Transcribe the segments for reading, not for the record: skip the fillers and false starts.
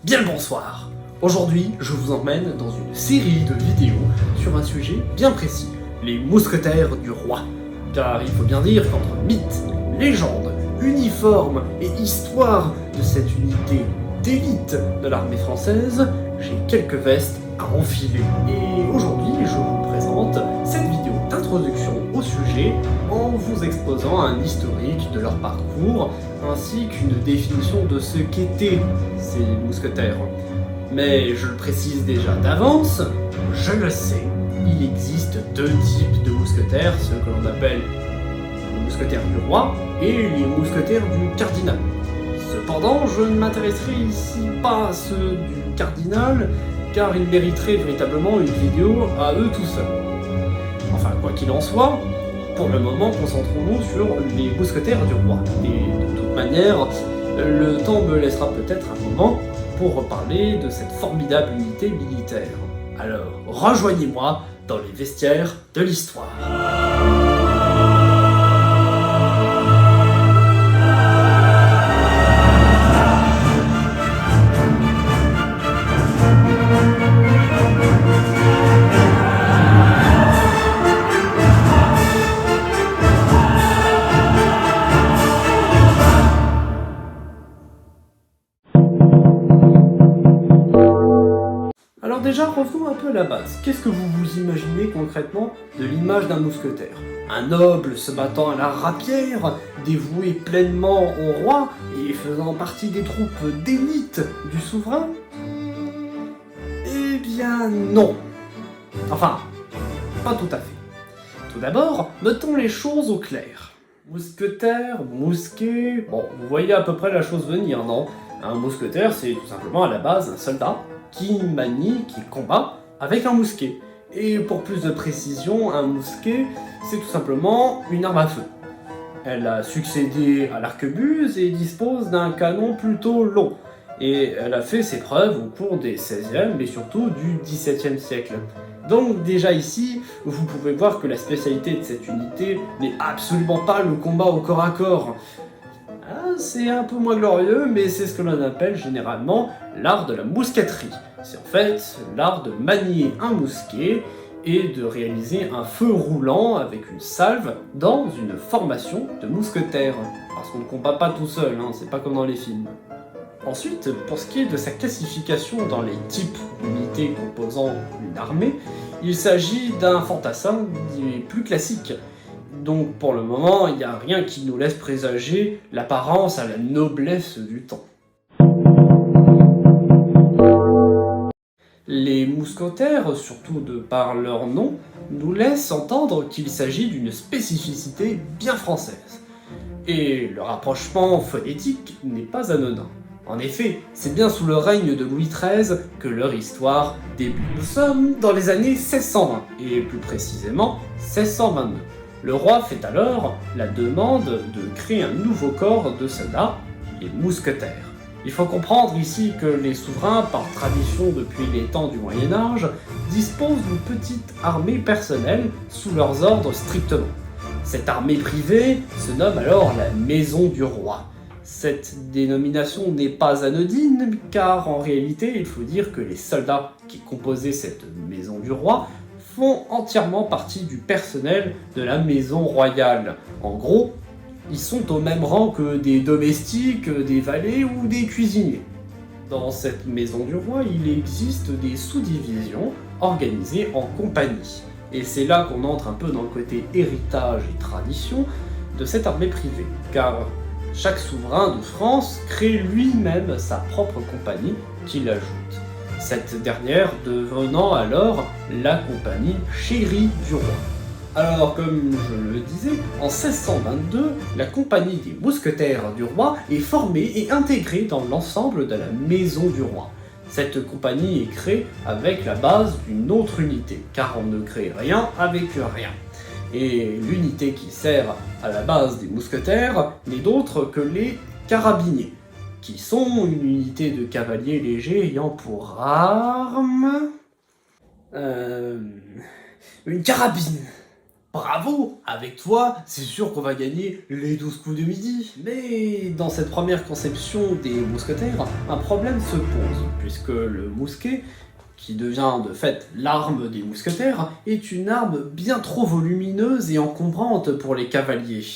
Bien le bonsoir. Aujourd'hui, je vous emmène dans une série de vidéos sur un sujet bien précis, les mousquetaires du roi. Car il faut bien dire qu'entre mythes, légendes, uniformes et histoire de cette unité d'élite de l'armée française, j'ai quelques vestes à enfiler. Et aujourd'hui, je vous présente cette vidéo d'introduction au sujet en vous exposant un historique de leur parcours ainsi qu'une définition de ce qu'étaient ces mousquetaires. Mais je le précise déjà d'avance, je le sais, il existe deux types de mousquetaires, ceux que l'on appelle les mousquetaires du roi et les mousquetaires du cardinal. Cependant, je ne m'intéresserai ici pas à ceux du cardinal, car ils mériteraient véritablement une vidéo à eux tout seuls. Enfin, quoi qu'il en soit, pour le moment, concentrons-nous sur les mousquetaires du roi. Et de toute manière, le temps me laissera peut-être un moment pour reparler de cette formidable unité militaire. Alors, rejoignez-moi dans les vestiaires de l'histoire. Alors déjà, revenons un peu à la base. Qu'est-ce que vous vous imaginez concrètement de l'image d'un mousquetaire? Un noble se battant à la rapière, dévoué pleinement au roi et faisant partie des troupes d'élite du souverain? Eh bien non. Enfin, pas tout à fait. Tout d'abord, mettons les choses au clair. Mousquetaire, mousquet... Bon, vous voyez à peu près la chose venir, non? Un mousquetaire, c'est tout simplement à la base un soldat qui manie, qui combat avec un mousquet. Et pour plus de précision, un mousquet, c'est tout simplement une arme à feu. Elle a succédé à l'arquebuse et dispose d'un canon plutôt long. Et elle a fait ses preuves au cours des 16e et surtout du 17e siècle. Donc déjà ici, vous pouvez voir que la spécialité de cette unité n'est absolument pas le combat au corps à corps. C'est un peu moins glorieux, mais c'est ce que l'on appelle généralement l'art de la mousqueterie. C'est en fait l'art de manier un mousquet et de réaliser un feu roulant avec une salve dans une formation de mousquetaires. Parce qu'on ne combat pas tout seul, c'est pas comme dans les films. Ensuite, pour ce qui est de sa classification dans les types d'unités composant une armée, il s'agit d'un fantassin des plus classiques. Donc pour le moment, il n'y a rien qui nous laisse présager l'apparence à la noblesse du temps. Les mousquetaires, surtout de par leur nom, nous laissent entendre qu'il s'agit d'une spécificité bien française. Et le rapprochement phonétique n'est pas anodin. En effet, c'est bien sous le règne de Louis XIII que leur histoire débute. Nous sommes dans les années 1620, et plus précisément 1622. Le roi fait alors la demande de créer un nouveau corps de soldats, les mousquetaires. Il faut comprendre ici que les souverains, par tradition depuis les temps du Moyen-Âge, disposent d'une petite armée personnelle sous leurs ordres strictement. Cette armée privée se nomme alors la Maison du Roi. Cette dénomination n'est pas anodine, car en réalité, il faut dire que les soldats qui composaient cette Maison du Roi font entièrement partie du personnel de la maison royale. En gros, ils sont au même rang que des domestiques, des valets ou des cuisiniers. Dans cette maison du roi, il existe des sous-divisions organisées en compagnies. Et c'est là qu'on entre un peu dans le côté héritage et tradition de cette armée privée. Car chaque souverain de France crée lui-même sa propre compagnie qu'il ajoute. cette dernière devenant alors la compagnie chérie du roi. Alors, comme je le disais, en 1622, la compagnie des mousquetaires du roi est formée et intégrée dans l'ensemble de la maison du roi. Cette compagnie est créée avec la base d'une autre unité, car on ne crée rien avec rien. Et l'unité qui sert à la base des mousquetaires n'est d'autre que les carabiniers, qui sont une unité de cavaliers légers ayant pour arme... une carabine. Bravo! Avec toi, c'est sûr qu'on va gagner les 12 coups de midi. Mais dans cette première conception des mousquetaires, un problème se pose, puisque le mousquet, qui devient de fait l'arme des mousquetaires, est une arme bien trop volumineuse et encombrante pour les cavaliers.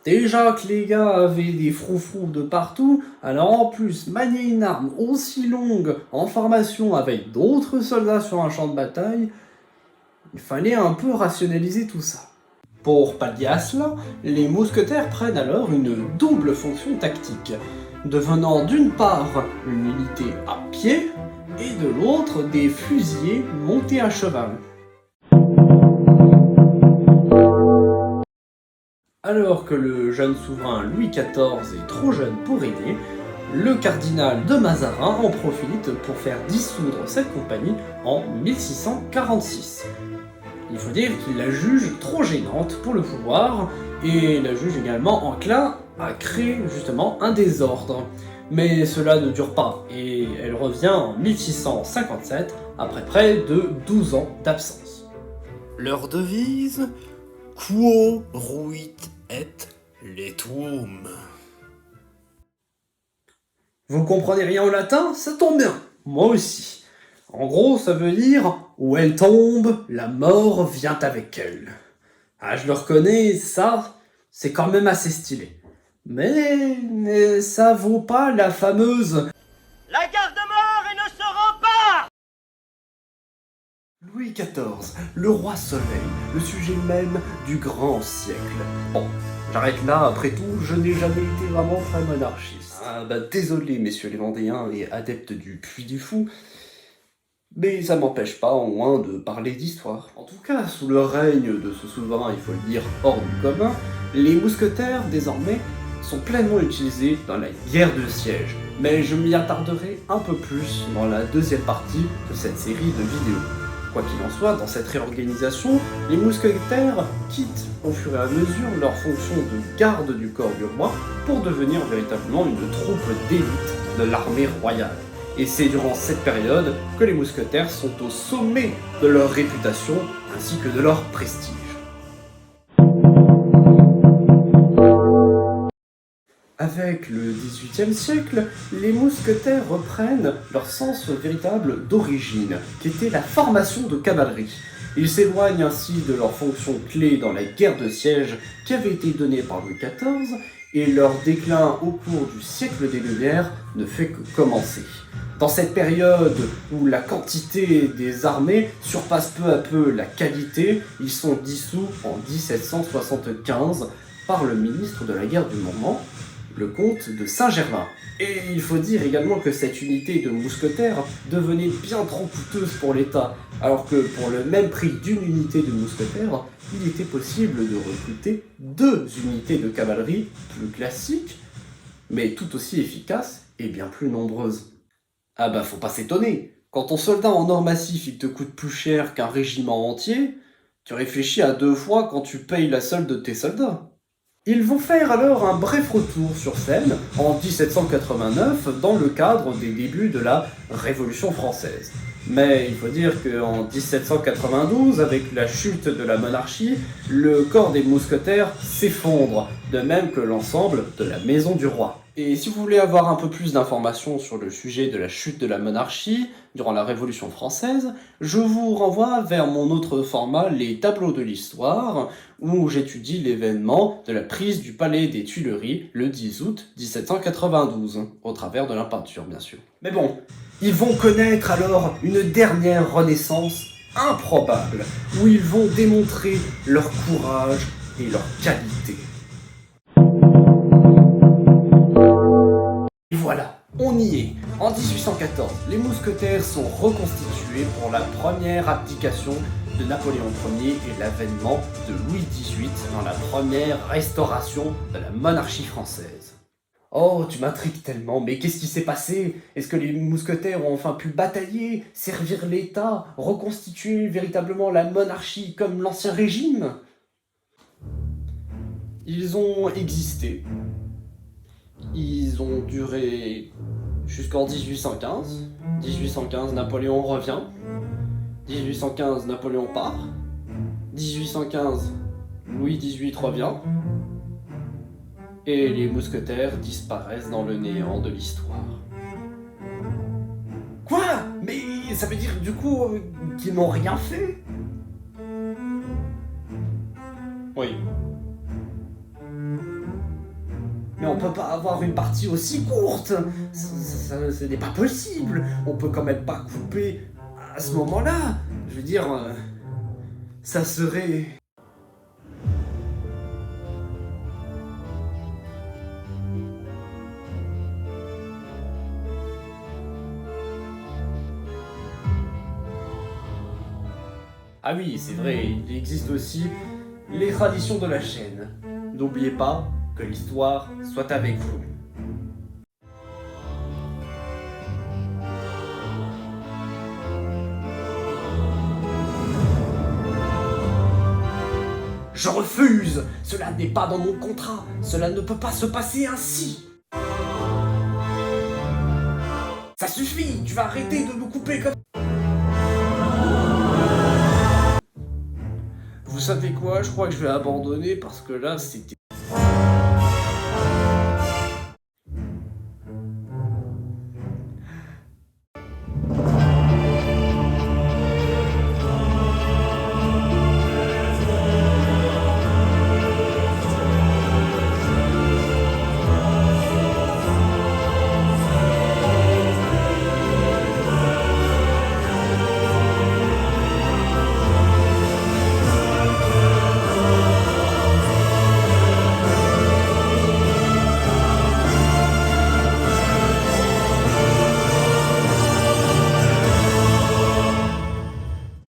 Déjà que les gars avaient des froufrous de partout, alors en plus, manier une arme aussi longue en formation avec d'autres soldats sur un champ de bataille, il fallait un peu rationaliser tout ça. Pour pallier à cela, les mousquetaires prennent alors une double fonction tactique, devenant d'une part une unité à pied et de l'autre des fusiliers montés à cheval. Alors que le jeune souverain Louis XIV est trop jeune pour aider, le cardinal de Mazarin en profite pour faire dissoudre cette compagnie en 1646. Il faut dire qu'il la juge trop gênante pour le pouvoir et la juge également enclin à créer justement un désordre. Mais cela ne dure pas et elle revient en 1657 après près de 12 ans d'absence. Leur devise: Quo ruit et letum. Vous comprenez rien au latin? Ça tombe bien, moi aussi. En gros, ça veut dire « où elle tombe, la mort vient avec elle ». Ah, je le reconnais, ça, c'est quand même assez stylé. Mais ça vaut pas la fameuse « la garde-mort et ne se rend pas ». Louis XIV, le roi soleil, le sujet même du grand siècle. Bon, j'arrête là, après tout, je n'ai jamais été vraiment très monarchiste. Ah bah désolé messieurs les Vendéens et adeptes du Puy du Fou, mais ça m'empêche pas au moins de parler d'histoire. En tout cas, sous le règne de ce souverain, il faut le dire, hors du commun, les mousquetaires, désormais, sont pleinement utilisés dans la guerre de siège. Mais je m'y attarderai un peu plus dans la deuxième partie de cette série de vidéos. Quoi qu'il en soit, dans cette réorganisation, les mousquetaires quittent au fur et à mesure leur fonction de garde du corps du roi pour devenir véritablement une troupe d'élite de l'armée royale. Et c'est durant cette période que les mousquetaires sont au sommet de leur réputation ainsi que de leur prestige. Avec le XVIIIe siècle, les mousquetaires reprennent leur sens véritable d'origine, qui était la formation de cavalerie. Ils s'éloignent ainsi de leur fonction clé dans la guerre de siège qui avait été donnée par Louis XIV, et leur déclin au cours du siècle des Lumières ne fait que commencer. Dans cette période où la quantité des armées surpasse peu à peu la qualité, ils sont dissous en 1775 par le ministre de la guerre du moment, le comte de Saint-Germain. Et il faut dire également que cette unité de mousquetaires devenait bien trop coûteuse pour l'État, alors que pour le même prix d'une unité de mousquetaires, il était possible de recruter 2 unités de cavalerie plus classiques, mais tout aussi efficaces et bien plus nombreuses. Ah bah faut pas s'étonner, quand ton soldat en or massif il te coûte plus cher qu'un régiment entier, tu réfléchis à 2 fois quand tu payes la solde de tes soldats. Ils vont faire alors un bref retour sur scène en 1789 dans le cadre des débuts de la Révolution française. Mais il faut dire qu'en 1792, avec la chute de la monarchie, le corps des mousquetaires s'effondre, de même que l'ensemble de la maison du roi. Et si vous voulez avoir un peu plus d'informations sur le sujet de la chute de la monarchie durant la Révolution française, je vous renvoie vers mon autre format, les tableaux de l'histoire, où j'étudie l'événement de la prise du palais des Tuileries le 10 août 1792, au travers de la peinture bien sûr. Mais bon, ils vont connaître alors une dernière renaissance improbable, où ils vont démontrer leur courage et leur qualité. Voilà, On y est. En 1814, les mousquetaires sont reconstitués pour la première abdication de Napoléon Ier et l'avènement de Louis XVIII dans la première restauration de la monarchie française. Oh, tu m'intrigues tellement, mais qu'est-ce qui s'est passé? Est-ce que les mousquetaires ont enfin pu batailler, servir l'État, reconstituer véritablement la monarchie comme l'Ancien Régime? Ils ont existé. Ils ont duré jusqu'en 1815. 1815, Napoléon revient. 1815, Napoléon part. 1815, Louis XVIII revient. Et les mousquetaires disparaissent dans le néant de l'histoire. Quoi? Mais ça veut dire du coup qu'ils n'ont rien fait? Oui. Mais on peut pas avoir une partie aussi courte. Ce n'est pas possible. On peut quand même pas couper à ce moment-là. Je veux dire, ça serait... Ah oui, c'est vrai, il existe aussi les traditions de la chaîne. N'oubliez pas que l'histoire soit avec vous. Je refuse! Cela n'est pas dans mon contrat! Cela ne peut pas se passer ainsi! Ça suffit! Tu vas arrêter de nous couper comme... Vous savez quoi? Je crois que je vais abandonner parce que là, c'était